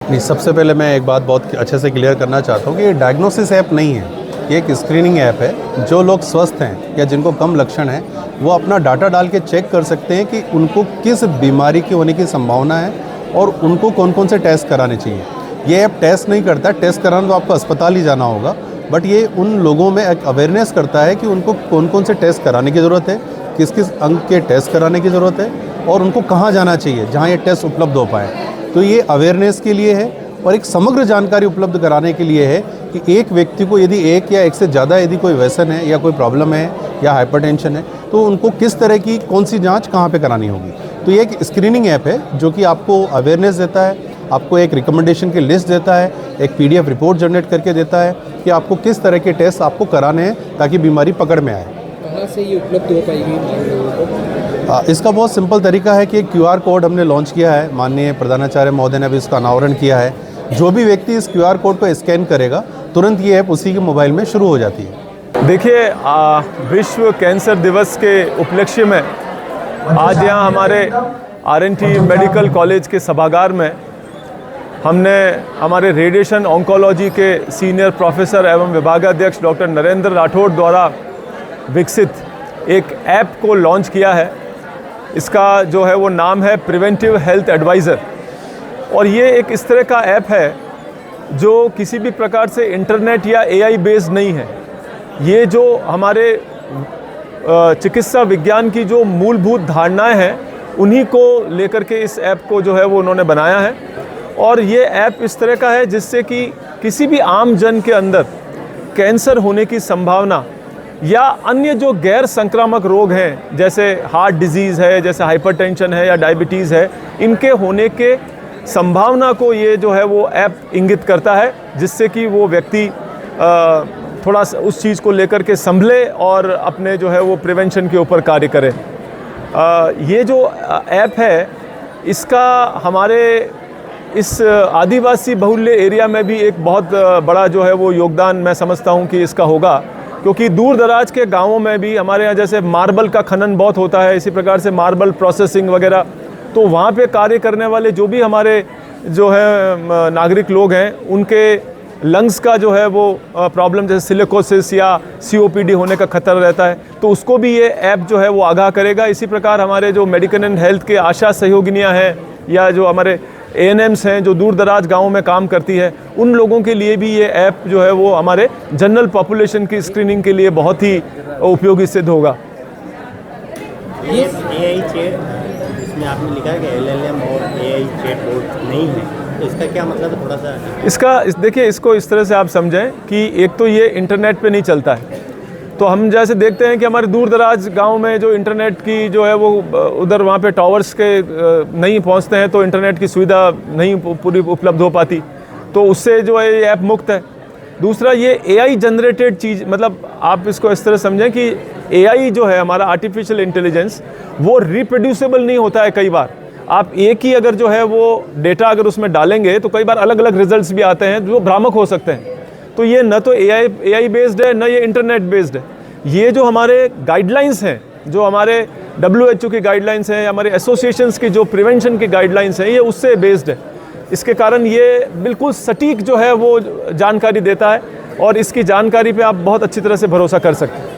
नहीं, सबसे पहले मैं एक बात बहुत अच्छे से क्लियर करना चाहता हूँ कि ये डायग्नोसिस ऐप नहीं है, ये एक स्क्रीनिंग ऐप है। जो लोग स्वस्थ हैं या जिनको कम लक्षण हैं वो अपना डाटा डाल के चेक कर सकते हैं कि उनको किस बीमारी की होने की संभावना है और उनको कौन कौन से टेस्ट कराने चाहिए। ये ऐप टेस्ट नहीं करता, टेस्ट कराना तो आपको अस्पताल ही जाना होगा, बट ये उन लोगों में एक अवेयरनेस करता है कि उनको कौन कौन से टेस्ट कराने की ज़रूरत है, किस किस अंग के टेस्ट कराने की ज़रूरत है और उनको कहाँ जाना चाहिए जहाँ ये टेस्ट उपलब्ध हो पाए। तो ये अवेयरनेस के लिए है और एक समग्र जानकारी उपलब्ध कराने के लिए है कि एक व्यक्ति को यदि एक या एक से ज़्यादा यदि कोई व्यसन है या कोई प्रॉब्लम है या हाइपरटेंशन है तो उनको किस तरह की कौन सी जांच कहाँ पे करानी होगी। तो ये एक स्क्रीनिंग ऐप है जो कि आपको अवेयरनेस देता है, आपको एक रिकमेंडेशन की लिस्ट देता है, एक PDF रिपोर्ट जनरेट करके देता है कि आपको किस तरह के टेस्ट आपको कराने हैं ताकि बीमारी पकड़ में आए। कहाँ से ये उपलब्ध हो पाएगी लोगों को? इसका बहुत सिंपल तरीका है कि एक QR कोड हमने लॉन्च किया है, माननीय प्रधानाचार्य महोदय ने अभी इसका अनावरण किया है। जो भी व्यक्ति इस QR कोड को स्कैन करेगा तुरंत ये ऐप उसी के मोबाइल में शुरू हो जाती है। देखिए, विश्व कैंसर दिवस के उपलक्ष्य में आज यहाँ हमारे RNT मेडिकल कॉलेज के सभागार में हमने हमारे रेडिएशन ऑन्कोलॉजी के सीनियर प्रोफेसर एवं विभागाध्यक्ष डॉक्टर नरेंद्र राठौड़ द्वारा विकसित एक ऐप को लॉन्च किया है। इसका जो है वो नाम है प्रिवेंटिव हेल्थ एडवाइज़र और ये एक इस तरह का ऐप है जो किसी भी प्रकार से इंटरनेट या AI बेस्ड नहीं है। ये जो हमारे चिकित्सा विज्ञान की जो मूलभूत धारणाएं हैं उन्हीं को लेकर के इस ऐप को जो है वो उन्होंने बनाया है और ये ऐप इस तरह का है जिससे कि किसी भी आम जन के अंदर कैंसर होने की संभावना या अन्य जो गैर संक्रामक रोग हैं जैसे हार्ट डिजीज़ है, जैसे हाइपरटेंशन है या डायबिटीज़ है, इनके होने के संभावना को ये जो है वो ऐप इंगित करता है जिससे कि वो व्यक्ति थोड़ा उस चीज़ को लेकर के संभले और अपने जो है वो प्रिवेंशन के ऊपर कार्य करे। ये जो ऐप है इसका हमारे इस आदिवासी बहुल्य एरिया में भी एक बहुत बड़ा जो है वो योगदान मैं समझता हूँ कि इसका होगा, क्योंकि दूर दराज के गांवों में भी हमारे यहाँ जैसे मार्बल का खनन बहुत होता है, इसी प्रकार से मार्बल प्रोसेसिंग वगैरह, तो वहाँ पे कार्य करने वाले जो भी हमारे जो है नागरिक लोग हैं उनके लंग्स का जो है वो प्रॉब्लम जैसे सिलिकोसिस या COPD होने का खतरा रहता है, तो उसको भी ये ऐप जो है वो आगाह करेगा। इसी प्रकार हमारे जो मेडिकल एंड हेल्थ के आशा सहयोगिनियाँ हैं या जो हमारे ANMs हैं जो दूर दराज गाँव में काम करती है, उन लोगों के लिए भी ये ऐप जो है वो हमारे जनरल पॉपुलेशन की स्क्रीनिंग के लिए बहुत ही उपयोगी सिद्ध होगा। ये AI चैट इसमें आपने लिखा है कि LLM और AI चैट बोर्ड नहीं है, तो इसका क्या मतलब है? थोड़ा सा देखिए, इसको इस तरह से आप समझें कि एक तो ये इंटरनेट पे नहीं चलता है, तो हम जैसे देखते हैं कि हमारे दूर दराज गांव में जो इंटरनेट की जो है वो उधर वहाँ पे टावर्स के नहीं पहुँचते हैं तो इंटरनेट की सुविधा नहीं पूरी उपलब्ध हो पाती, तो उससे जो है ये ऐप मुक्त है। दूसरा, ये AI जनरेटेड चीज़, मतलब आप इसको इस तरह समझें कि AI जो है हमारा आर्टिफिशियल इंटेलिजेंस वो रिप्रोड्यूसेबल नहीं होता है। कई बार आप एक ही अगर जो है वो डेटा अगर उसमें डालेंगे तो कई बार अलग अलग रिजल्ट्स भी आते हैं जो भ्रामक हो सकते हैं। तो ये न तो AI बेस्ड है, न ये इंटरनेट बेस्ड है। ये जो हमारे गाइडलाइंस हैं, जो हमारे WHO की गाइडलाइंस हैं, हमारे एसोसिएशंस की जो प्रिवेंशन की गाइडलाइंस हैं, ये उससे बेस्ड है। इसके कारण ये बिल्कुल सटीक जो है वो जानकारी देता है और इसकी जानकारी पे आप बहुत अच्छी तरह से भरोसा कर सकते हैं।